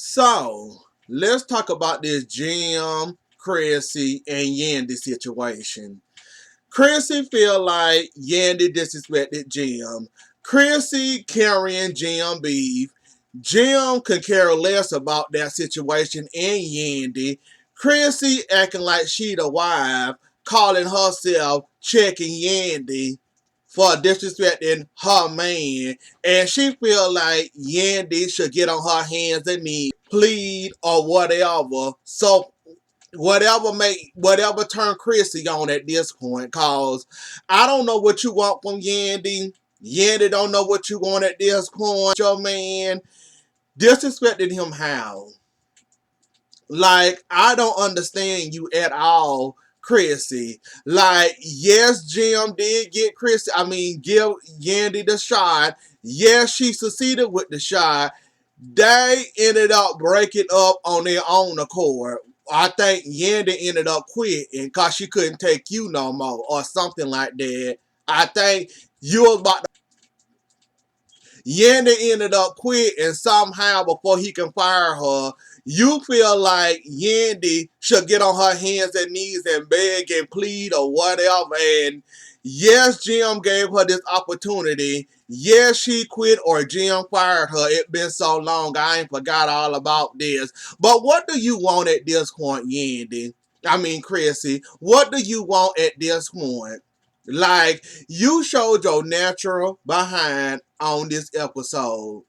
So let's talk about this Jim, Chrissy, and Yandy situation. Chrissy feel like Yandy disrespected Jim. Chrissy carrying Jim beef. Jim could care less about that situation and Yandy. Chrissy acting like she the wife, calling herself checking Yandy for disrespecting her man, and she feel like Yandy should get on her hands and knees, plead or whatever. So whatever turn Chrissy on at this point, cause I don't know what you want from Yandy. Yandy don't know what you want at this point. Your man disrespected him how? Like, I don't understand you at all, Chrissy. Like, yes, Jim did get Chrissy. Give Yandy the shot. Yes, she succeeded with the shot. They ended up breaking up on their own accord. I think Yandy ended up quitting because she couldn't take you no more or something like that. I think you was about to. Yandy ended up quitting somehow before he can fire her. You feel like Yandy should get on her hands and knees and beg and plead or whatever. And yes, Jim gave her this opportunity. Yes, she quit or Jim fired her. It's been so long, I ain't forgot all about this. But what do you want at this point, Yandy? Chrissy, what do you want at this point? Like, you showed your natural behind on this episode.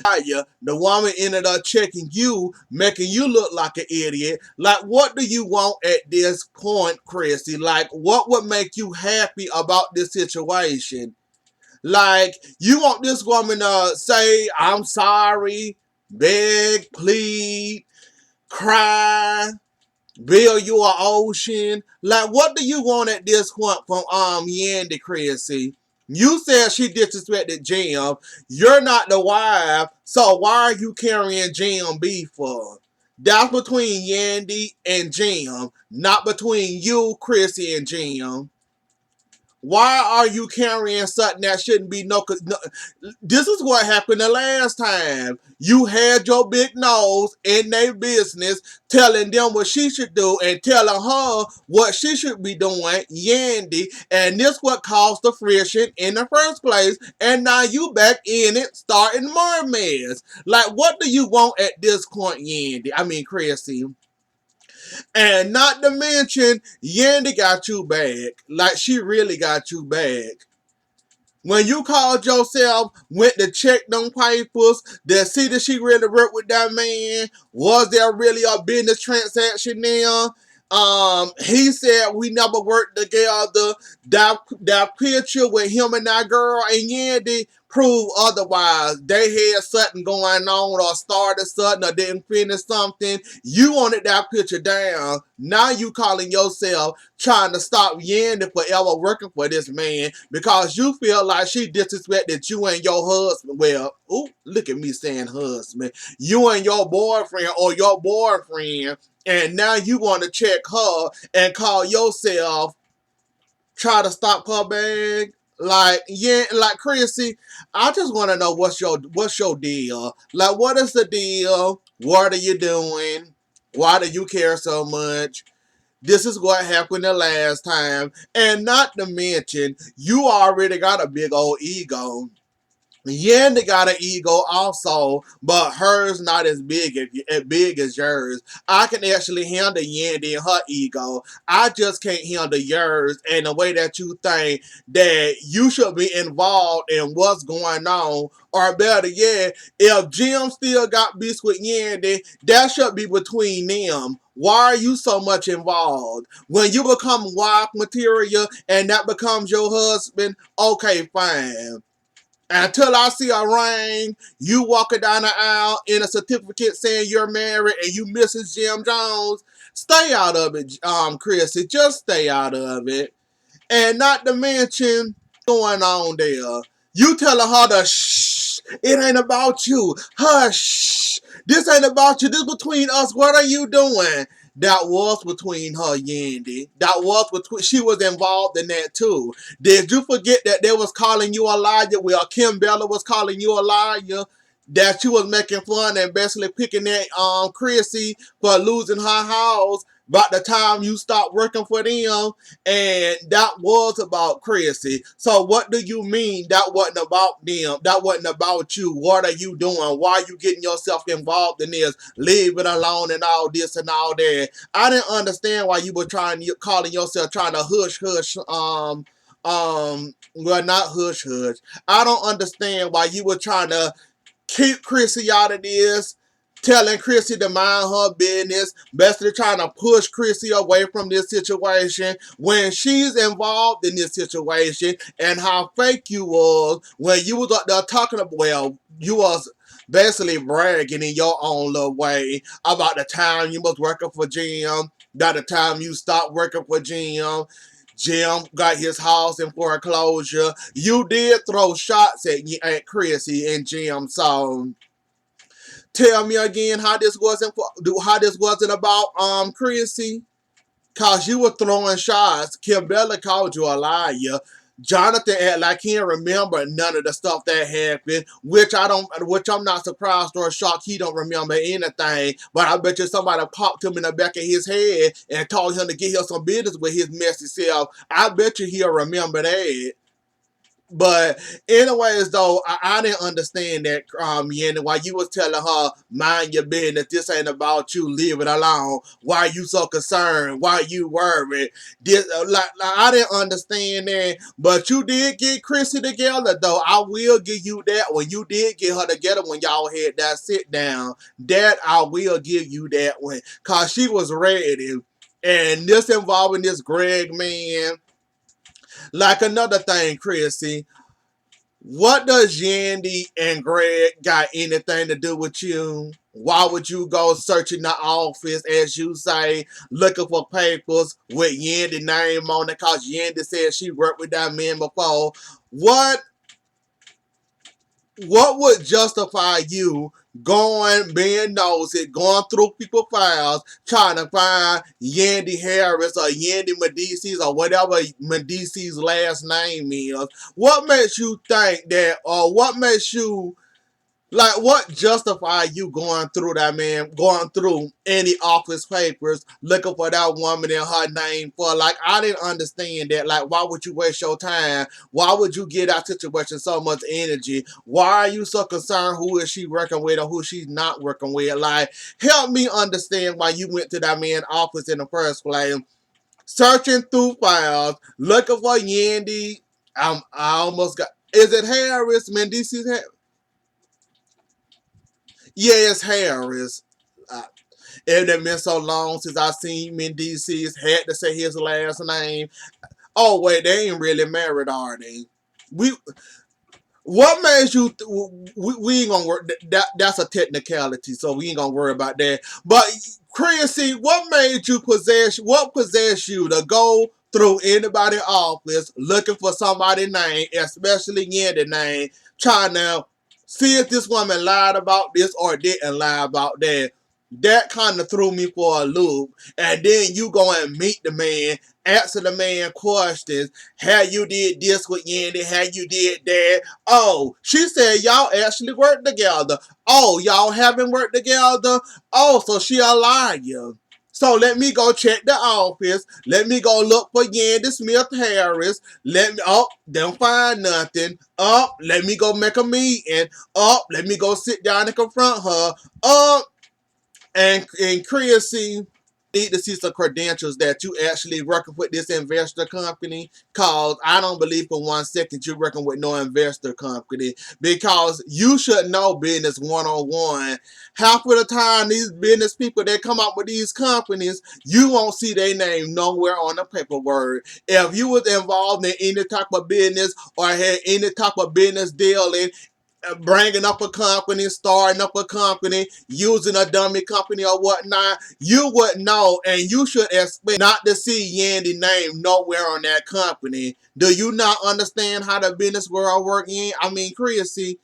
The woman ended up checking you, making you look like an idiot. Like, what do you want at this point, Chrissy? Like, what would make you happy about this situation? Like, you want this woman to say, I'm sorry, beg, plead, cry, build you an ocean. Like, what do you want at this point from Yandy, Chrissy? You said she disrespected Jim. You're not the wife, so why are you carrying Jim beef for? That's between Yandy and Jim, not between you, Chrissy, and Jim. Why are you carrying something that shouldn't be no? This is what happened the last time. You had your big nose in their business, telling them what she should do and telling her what she should be doing, Yandy. And this what caused the friction in the first place. And now you back in it, starting more mess. Like, what do you want at this point, Yandy? Chrissy. And not to mention, Yandy got you back. Like, she really got you back. When you called yourself, went to check them papers, to see that she really worked with that man, was there really a business transaction there? He said we never worked together. That picture with him and that girl and Yandy proved otherwise. They had something going on or started something or didn't finish something. You wanted that picture down. Now you calling yourself trying to stop Yandy forever working for this man because you feel like she disrespected you and your husband. Well, ooh, look at me saying husband. You and your boyfriend or your boyfriend, and now you want to check her and call yourself try to stop her bag. Like, yeah, like Chrissy, I just want to know what's your deal. Like, what is the deal? What are you doing? Why do you care so much? This is what happened the last time. And not to mention, you already got a big old ego. Yandy got an ego also, but hers not as big as yours. I can actually handle Yandy and her ego. I just can't handle yours and the way that you think that you should be involved in what's going on. Or better yet, if Jim still got beef with Yandy, that should be between them. Why are you so much involved? When you become wife material and that becomes your husband, okay, fine. Until I see a ring, you walking down the aisle in a certificate saying you're married and you Mrs. Jim Jones, stay out of it, Chrissy. Just stay out of it. And not to mention going on there. You telling her to shh. It ain't about you. Hush. This ain't about you. This between us. What are you doing? That was between her, Yandy. That was between. She was involved in that too. Did you forget that they was calling you a liar? Well, Kim Bella was calling you a liar. that you was making fun and basically picking at Chrissy for losing her house about the time you stopped working for them, and that was about Chrissy. So what do you mean that wasn't about them? That wasn't about you. What are you doing? Why are you getting yourself involved in this? Leave it alone and all this and all that. I didn't understand why you were calling yourself trying to hush well, not hush hush. I don't understand why you were trying to keep Chrissy out of this, telling Chrissy to mind her business, basically trying to push Chrissy away from this situation when she's involved in this situation, and how fake you was when you was up there talking about, well, you was basically bragging in your own little way about the time you was working for Jim, that the time you stopped working for Jim got his house in foreclosure. You did throw shots at Chrissy and Jim. So tell me again how this wasn't about Chrissy. Cause you were throwing shots. Kim Bella called you a liar. Jonathan act like he didn't remember none of the stuff that happened, which I'm not surprised or shocked he don't remember anything. But I bet you somebody popped him in the back of his head and told him to get him some business with his messy self. I bet you he'll remember that. But anyways, though, I didn't understand that, Yandy, why you was telling her, mind your business, this ain't about you, leave it alone. Why you so concerned? Why you worried? I didn't understand that. But you did get Chrissy together, though. I will give you that one. You did get her together when y'all had that sit down. That I will give you that one. Because she was ready. And this involving this Greg man. Like another thing, Chrissy, what does Yandy and Greg got anything to do with you? Why would you go searching the office, as you say, looking for papers with Yandy's name on it? Because Yandy said she worked with that man before. What what would justify you going, being nosy, going through people's files, trying to find Yandy Harris or Yandy Medicis or whatever Medici's last name is? What makes you think that, or what makes you like, what justify you going through that, man, going through any office papers, looking for that woman in her name for, like, I didn't understand that. Like, why would you waste your time? Why would you give that situation so much energy? Why are you so concerned who is she working with or who she's not working with? Like, help me understand why you went to that man's office in the first place, searching through files, looking for Yandy. I almost got, is it Harris? Mendice's Harris? Yeah, it's Harris. Uh, it had been so long since I seen him in DC's. Had to say his last name. Oh wait, they ain't really married, are they? We what made you? We ain't gonna work. That's a technicality, so we ain't gonna worry about that. But Chrissy, what made you possess? What possessed you to go through anybody's office looking for somebody's name, especially Yandy name, trying to see if this woman lied about this or didn't lie about that? That kind of threw me for a loop. And then you go and meet the man, answer the man questions. How you did this with Yandy? How you did that? Oh, she said y'all actually worked together. Oh, y'all haven't worked together? Oh, so she a liar. So let me go check the office. Let me go look for Yandy Smith Harris. Let me, oh, don't find nothing. Oh, let me go make a meeting. Oh, let me go sit down and confront her. Oh, and Chrissy, need to see some credentials that you actually working with this investor company, cause I don't believe for 1 second you're working with no investor company, because you should know business 101. Half of the time these business people that come up with these companies, you won't see their name nowhere on the paperwork. If you was involved in any type of business or had any type of business dealing, bringing up a company, starting up a company, using a dummy company or whatnot, you would know, and you should expect not to see Yandy name nowhere on that company. Do you not understand how the business world works? I mean, Chrissy,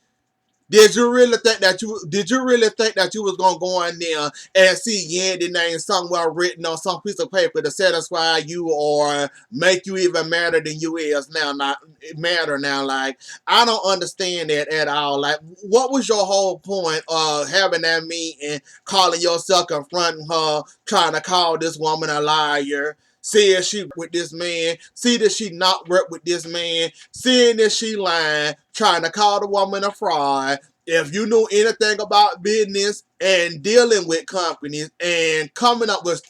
Did you really think that you was gonna go in there and see Yandy name somewhere written on some piece of paper to satisfy you or make you even madder than you is now? Not matter now. Like, I don't understand that at all. Like, what was your whole point of having that meeting, calling yourself, confronting her, trying to call this woman a liar? Seeing she with this man, see that she not work with this man, seeing that she lying, trying to call the woman a fraud. If you knew anything about business and dealing with companies and coming up with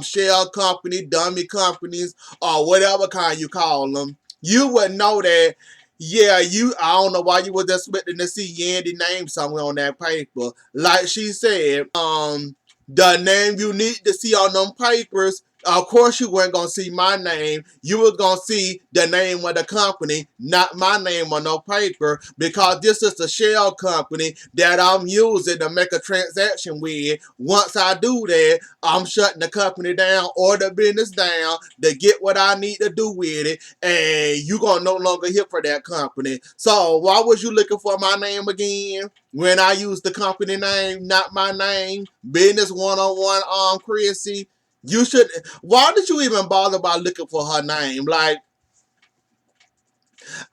shell company, dummy companies, or whatever kind you call them, you would know that. Yeah, I don't know why you was expecting to see Yandy name somewhere on that paper. Like she said, the name you need to see on them papers, of course you weren't gonna see my name. You were gonna see the name of the company, not my name on no paper, because this is a shell company that I'm using to make a transaction with. Once I do that, I'm shutting the company down or the business down to get what I need to do with it, and you gonna no longer hear for that company. So why was you looking for my name again? When I use the company name, not my name, Business 101 Chrissy, you should. Why did you even bother by looking for her name? Like,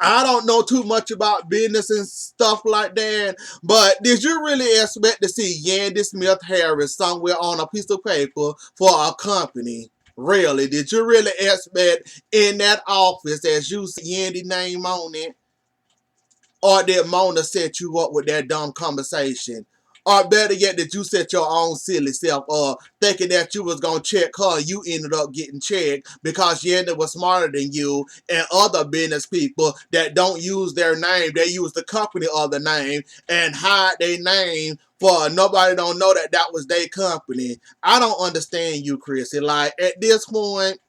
I don't know too much about business and stuff like that, but did you really expect to see Yandy Smith Harris somewhere on a piece of paper for a company? Really? Did you really expect in that office as you see Yandy name on it? Or did Mona set you up with that dumb conversation? Or better yet, did you set your own silly self up thinking that you was going to check her? You ended up getting checked because Yandy was smarter than you and other business people that don't use their name. They use the company of the name and hide their name for nobody don't know that that was their company. I don't understand you, Chrissy. Like, at this point,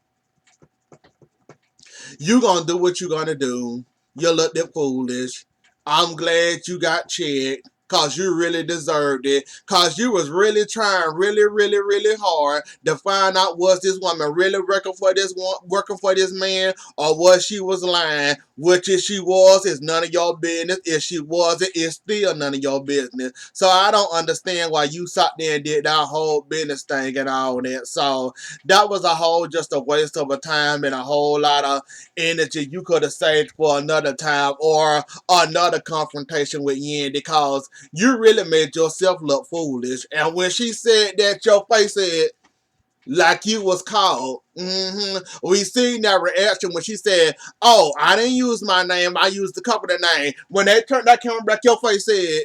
you gonna do what you gonna do. You looked at foolish. I'm glad you got checked. Cause you really deserved it. Cause you was really trying really, really, really hard to find out was this woman really working for this man, or was she was lying? Which if she was, is none of your business. If she wasn't, it's still none of your business. So I don't understand why you sat there and did that whole business thing and all that. So that was a whole just a waste of a time and a whole lot of energy you could have saved for another time or another confrontation with Yen, because you really made yourself look foolish. And when she said that, your face said like you was called. We seen that reaction when she said, "Oh, I didn't use my name. I used the company name." When they turned that camera back, your face said,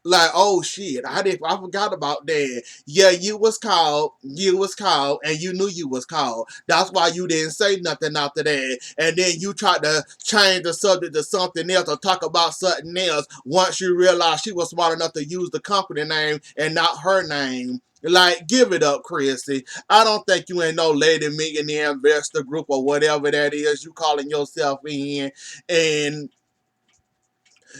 like, oh shit, I forgot about that. Yeah, you was called, and you knew you was called. That's why you didn't say nothing after that. And then you tried to change the subject to something else or talk about something else once you realized she was smart enough to use the company name and not her name. Like, give it up, Chrissy. I don't think you ain't no lady millionaire investor group or whatever that is you calling yourself in. And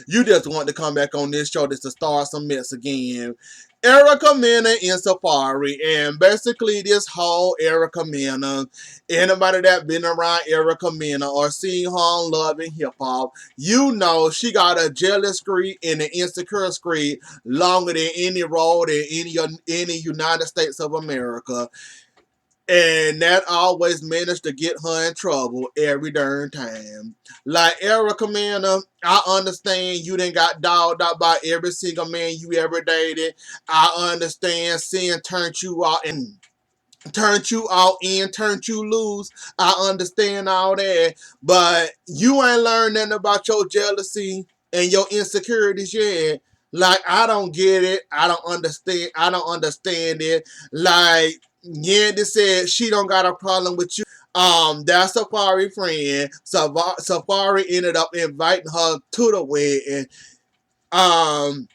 you just want to come back on this show just to start some mess again. Erica Mena in Safari, and basically this whole Erica Mena, anybody that been around Erica Mena or seen her on Love and Hip Hop, you know she got a jealous streak and an insecure streak longer than any road in any United States of America. And that always managed to get her in trouble every darn time. Like Erica Mena, I understand you done got dogged out by every single man you ever dated. I understand sin turned you loose. I understand all that. But you ain't learned nothing about your jealousy and your insecurities yet. Like, I don't get it. I don't understand it. Like, Yandy said she don't got a problem with you. That Safari friend, Safari ended up inviting her to the wedding. Um,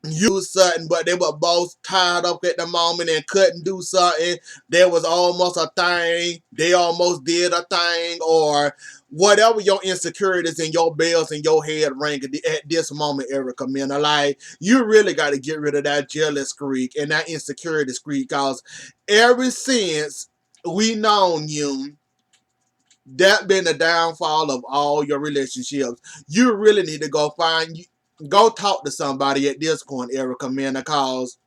you something, but they were both tied up at the moment and couldn't do something. There was almost a thing. They almost did a thing, or whatever your insecurities and your bells in your head ring at this moment, Erica Mena. Like, you really got to get rid of that jealous streak and that insecurity streak, because ever since we known you, that been the downfall of all your relationships. You really need to go find Go talk to somebody at this point, Erica, man, because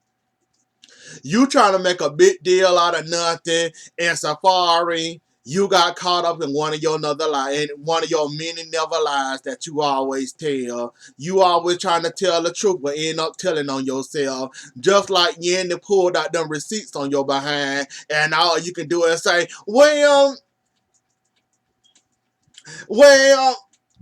you trying to make a big deal out of nothing. And Safari, you got caught up in one of your another lie, and one of your many never lies that you always tell. You always trying to tell the truth, but end up telling on yourself. Just like Yandy pulled out them receipts on your behind, and all you can do is say, well,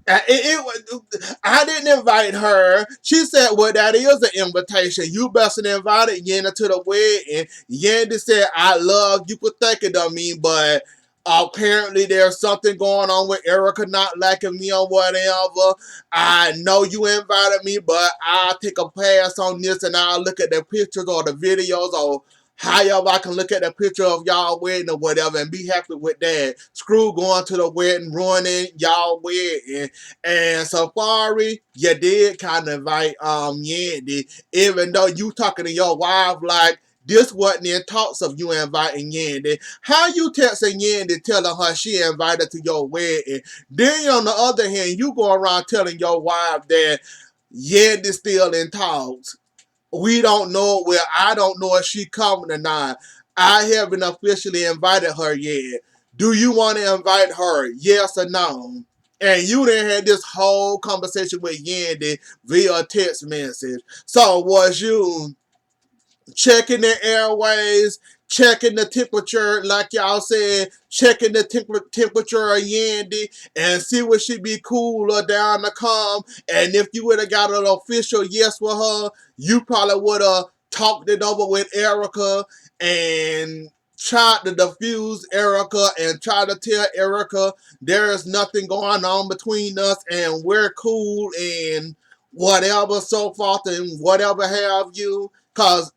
I didn't invite her. She said, well, that is an invitation. You best have invited Yenna to the wedding. Yandy said, I love you for thinking of me, but apparently there's something going on with Erica not liking me or whatever. I know you invited me, but I'll take a pass on this and I'll look at the pictures or the videos or however I can look at the picture of y'all wedding or whatever and be happy with that. Screw going to the wedding, ruining y'all wedding. And Safari, you did kind of invite Yandy, even though you talking to your wife like this wasn't in talks of you inviting Yandy. How you texting Yandy telling her she invited to your wedding? Then on the other hand, you go around telling your wife that Yandy's still in talks. We don't know, well, I don't know if she coming or not. I haven't officially invited her yet. Do you want to invite her? Yes or no? And you done had this whole conversation with Yandy via text message. So was you checking the airways, checking the temperature, like y'all said, checking the temperature of Yandy, and see what she be cool or down to come. And if you would have got an official yes with her, you probably would have talked it over with Erica and tried to diffuse Erica and try to tell Erica there is nothing going on between us and we're cool and whatever, so forth and whatever have you. Cause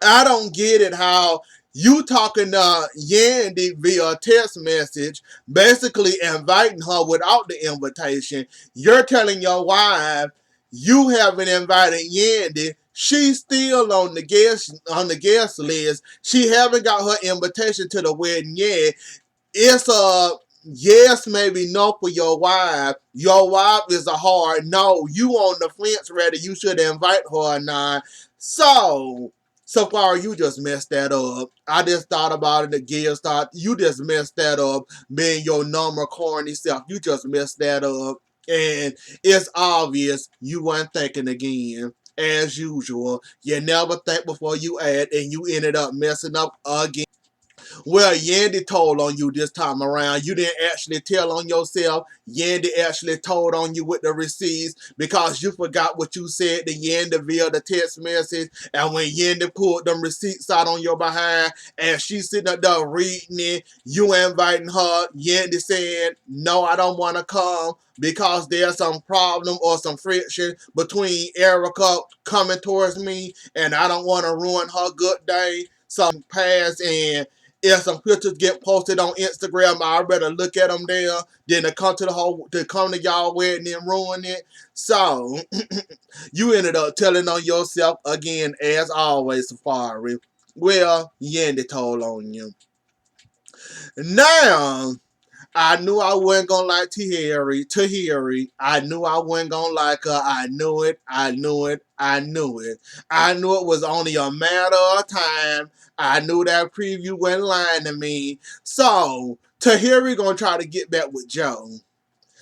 I don't get it how you talking to Yandy via text message, basically inviting her without the invitation. You're telling your wife you haven't invited Yandy. She's still on the guest list. She haven't got her invitation to the wedding yet. It's a yes, maybe no for your wife. Your wife is a hard no. You on the fence whether you should invite her or not. So far, you just messed that up. I just thought about it again. You just messed that up, being your normal corny self. You just messed that up. And it's obvious you weren't thinking again. As usual, you never think before you act, and you ended up messing up again. Well, Yandy told on you this time around. You didn't actually tell on yourself. Yandy actually told on you with the receipts because you forgot what you said to Yandy via the text message. And when Yandy pulled them receipts out on your behind and she's sitting up there reading it, you inviting her, Yandy saying, no, I don't want to come because there's some problem or some friction between Erica coming towards me and I don't want to ruin her good day. Some pass and if some pictures get posted on Instagram, I better look at them there than to come to y'all wedding and ruin it. So you ended up telling on yourself again, as always, Safari. Well, Yandy told on you. Now, I knew I wasn't gonna like Tahiri. I knew I wasn't gonna like her. I knew it. I knew it. I knew it. I knew it was only a matter of time. I knew that preview wasn't lying to me. So Tahiri gonna try to get back with Joe.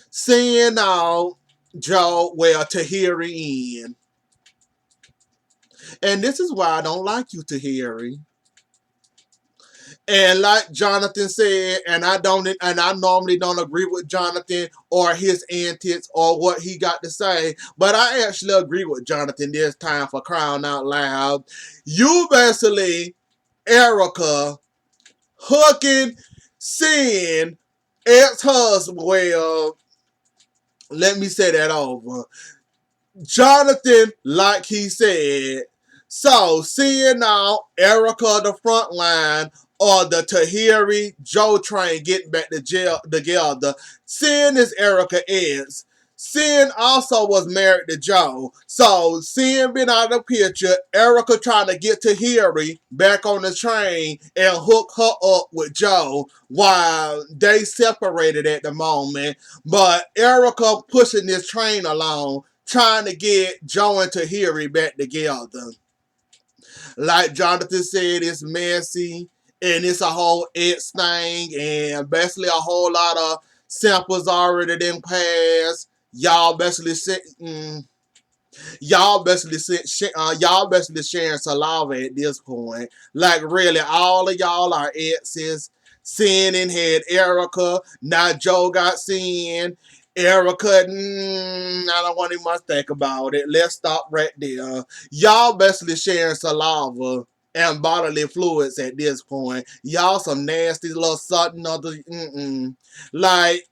Seeing out Joe, well, Tahiri in. And this is why I don't like you, Tahiri. And like Jonathan said, and I normally don't agree with Jonathan or his antics or what he got to say, but I actually agree with Jonathan this time for crying out loud. You basically, Erica, hooking, seeing ex-husband, well, let me say that over. Jonathan, like he said, so seeing now Erica the front line or the Tahiri Joe train getting back to jail together, seeing is Erica is. Sin also was married to Joe. So Sin been out of the picture. Erica trying to get Tahiri back on the train and hook her up with Joe while they separated at the moment. But Erica pushing this train along. trying to get Joe and Tahiri back together. Like Jonathan said, it's messy and it's a whole ex thing, and basically a whole lot of samples already been passed. Y'all basically said, y'all basically sharing saliva at this point. Like really, all of y'all are exes. Sin and had Erica. Now Joe got Sin. Erica, I don't want to much think about it. Let's stop right there. Y'all basically sharing saliva and bodily fluids at this point. Y'all some nasty little something other. Like,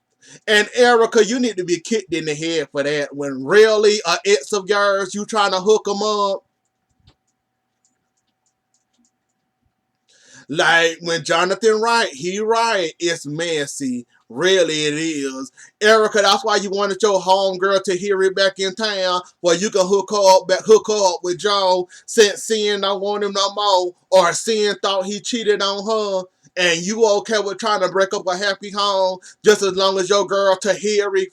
and Erica, you need to be kicked in the head for that. When really a ex of yours, you trying to hook them up. Like when Jonathan right, he right. It's messy. Really, it is. Erica, that's why you wanted your homegirl to hear it back in town, where you can hook her up with Joe, since Sin don't want him no more, or Sin thought he cheated on her, and you okay with trying to break up a happy home, just as long as your girl Tahiri.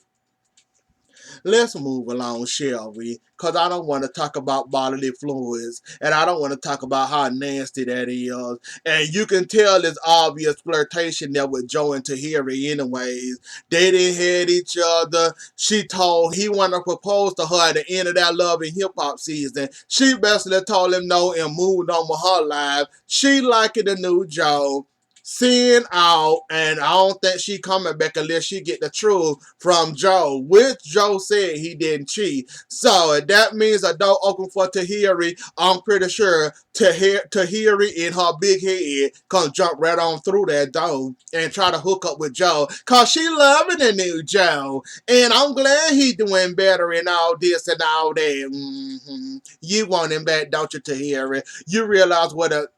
Let's move along, shall we? Because I don't want to talk about bodily fluids. And I don't want to talk about how nasty that is. And you can tell it's obvious flirtation there with Joe and Tahiri anyways. They didn't hate each other. She told he wanted to propose to her at the end of that Love and Hip Hop season. She basically told him no and moved on with her life. She liked the new Joe. Seeing out, and I don't think she coming back unless she get the truth from Joe, which Joe said he didn't cheat. So if that means a door open for Tahiri, I'm pretty sure Tahiri in her big head can jump right on through that door and try to hook up with Joe, cause she loving the new Joe, and I'm glad he doing better and all this and all that. You want him back, don't you, Tahiri? You realize what a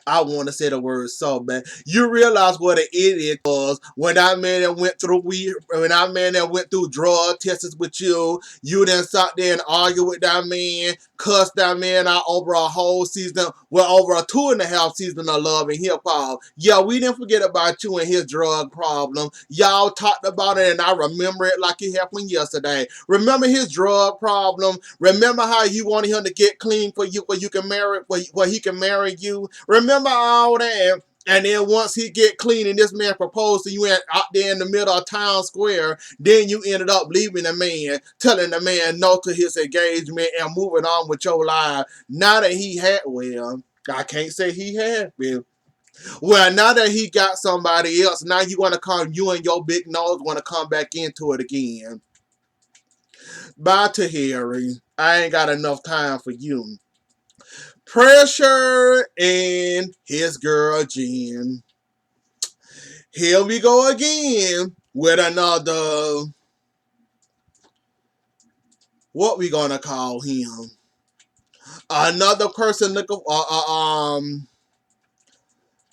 I want to say the word so bad. You realize what an idiot was when that man that went through drug tests with you. You then sat there and argue with that man, cuss that man out over a whole season, well, over a 2.5 season of Love and Hip Hop. Yeah, we didn't forget about you and his drug problem. Y'all talked about it, and I remember it like it happened yesterday. Remember his drug problem. Remember how you wanted him to get clean for you, where you can marry, where he can marry you. Remember all that. And then once he get clean and this man proposed to you out there in the middle of town square, then you ended up leaving the man, telling the man no to his engagement and moving on with your life. Now that he had, well, I can't say he had been. Well, now that he got somebody else, now you and your big nose want to come back into it again. Bye to Harry. I ain't got enough time for you. Pressure and his girl Jen. Here we go again with another, what we gonna call him? Another person looking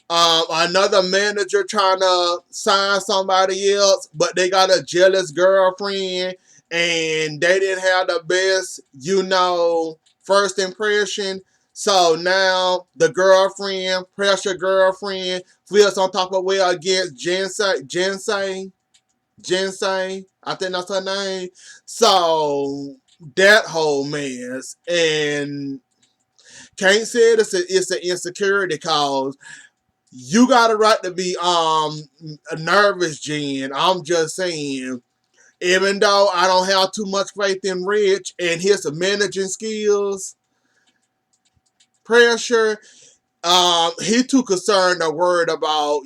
another manager trying to sign somebody else, but they got a jealous girlfriend and they didn't have the best, first impression. So now the girlfriend, pressure girlfriend, feels on top of well against Ginseng. I think that's her name. So that whole mess, and can't say it's an insecurity cause. You got a right to be nervous, Jen. I'm just saying. Even though I don't have too much faith in Rich and his managing skills, pressure, he too concerned or worried about,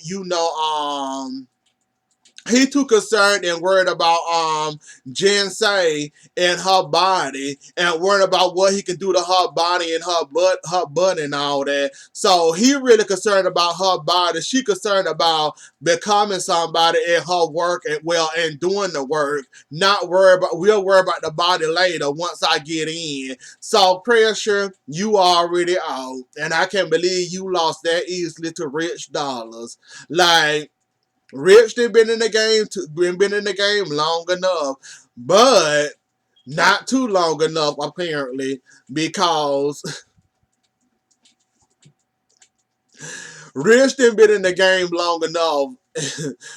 he too concerned and worried about Jinsei and her body, and worried about what he can do to her body and her butt and all that. So he really concerned about her body. She concerned about becoming somebody in her work and doing the work. We'll worry about the body later once I get in. So pressure, you already out, and I can't believe you lost that easily to Rich Dollars. Like, Rich they been in the game been in the game long enough, but not too long enough apparently, because Rich done been in the game long enough.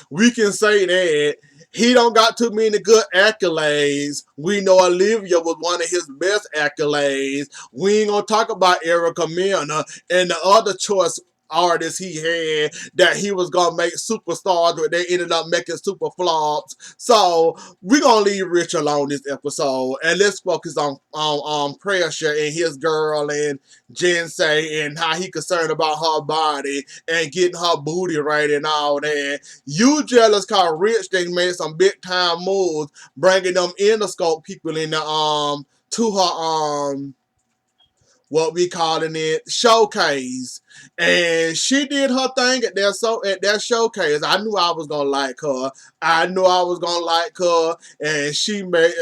We can say that. He don't got too many good accolades. We know Olivia was one of his best accolades. We ain't gonna talk about Erica Mena and the other choice artists he had that he was gonna make superstars, but they ended up making super flops. So we're gonna leave Rich alone this episode and let's focus on Pressure and his girl and Jinsei and how he concerned about her body and getting her booty right and all that. You jealous cause Rich they made some big time moves, bringing them Interscope people in the to her what we calling it showcase, and she did her thing at that showcase. I knew I was gonna like her. I knew I was gonna like her, and she made.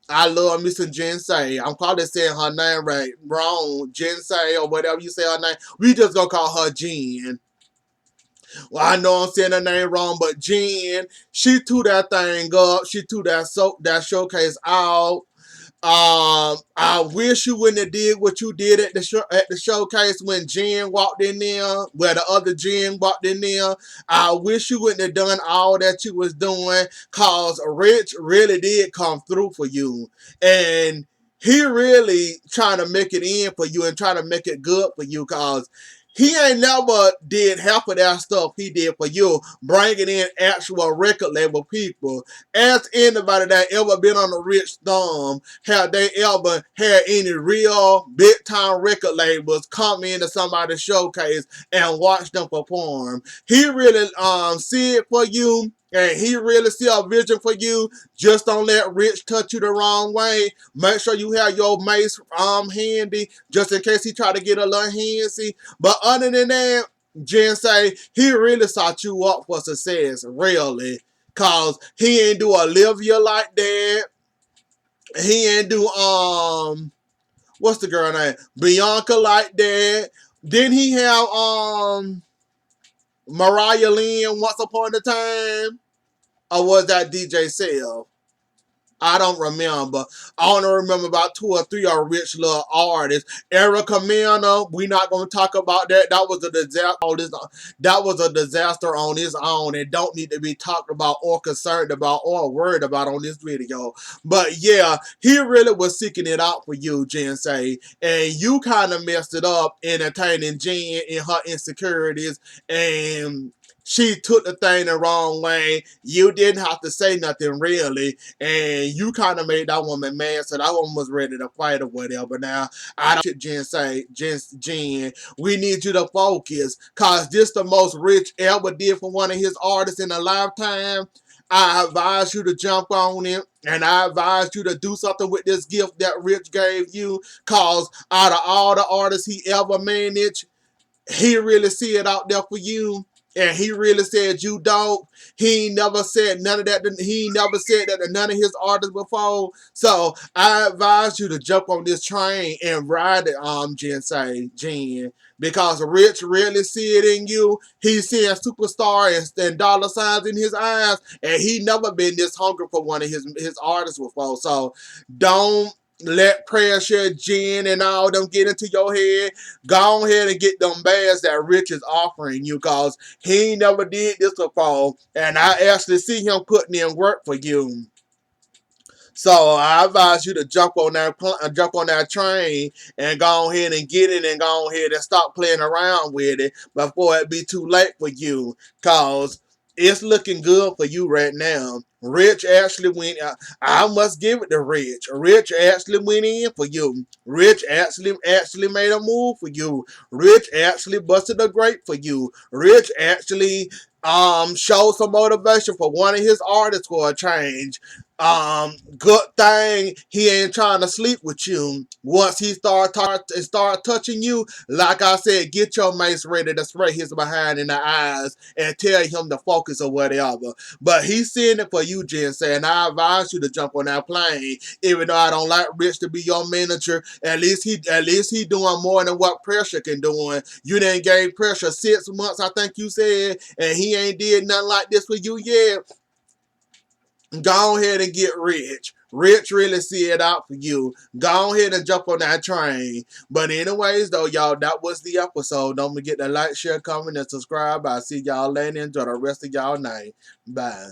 I love Mr. Jinsei. I'm probably saying her name right wrong, Jinsei or whatever you say her name. We just gonna call her Jen. Well, I know I'm saying her name wrong, but Jen, she threw that thing up. She threw that showcase out. I wish you wouldn't have did what you did at the showcase when Jen walked in there, where the other Jen walked in there. I wish you wouldn't have done all that you was doing, cause Rich really did come through for you, and he really trying to make it in for you and trying to make it good for you, cause he ain't never did half of that stuff he did for you, bringing in actual record label people. Ask anybody that ever been on a Rich thumb, have they ever had any real big time record labels come into somebody's showcase and watch them perform. He really see it for you. And he really see a vision for you. Just don't let Rich touch you the wrong way. Make sure you have your mace handy, just in case he try to get a little handsy. But other than that, Jen say he really sought you up for success, really. Cause he ain't do Olivia like that. He ain't do what's the girl name? Bianca like that. Then he have Mariah Lynn once upon a time. Or was that DJ Self? I don't remember. I only remember about 2 or 3 of Rich little artists. Erica Mena, we not gonna talk about that. That was a disaster. That was a disaster on its own, and don't need to be talked about or concerned about or worried about on this video. But yeah, he really was seeking it out for you, Jen say, and you kind of messed it up, entertaining Jen and her insecurities, and she took the thing the wrong way. You didn't have to say nothing really, and you kind of made that woman mad, so that woman was ready to fight or whatever. Now, I don't Jen say, Jen, we need you to focus, cause this the most Rich ever did for one of his artists in a lifetime. I advise you to jump on it, and I advise you to do something with this gift that Rich gave you, cause out of all the artists he ever managed, he really see it out there for you. And he really said you don't. He never said none of that. He never said that to none of his artists before. So I advise you to jump on this train and ride it, Jen. Because Rich really see it in you. He's seeing superstar and dollar signs in his eyes. And he never been this hungry for one of his artists before. So don't let Pressure, Jen, and all them get into your head. Go ahead and get them bags that Rich is offering you, cause he never did this before, and I actually see him putting in work for you. So I advise you to jump on that train and go ahead and get it and go ahead and stop playing around with it before it be too late for you, cause it's looking good for you right now. Rich actually went. I must give it to Rich. Rich actually went in for you. Rich actually made a move for you. Rich actually busted a grape for you. Rich actually showed some motivation for one of his artists for a change. Good thing he ain't trying to sleep with you. Once he start touching you, like I said, get your mace ready to spray his behind in the eyes and tell him to focus or whatever. But he's seeing it for you, Jen, saying I advise you to jump on that plane. Even though I don't like Rich to be your manager, at least he doing more than what Pressure can do. You didn't gave Pressure 6 months, I think you said, and he ain't did nothing like this for you yet. Go ahead and get Rich. Rich really see it out for you. Go ahead and jump on that train. But anyways, though, y'all, that was the episode. Don't forget to like, share, comment, and subscribe. I'll see y'all later. Enjoy the rest of y'all night. Bye.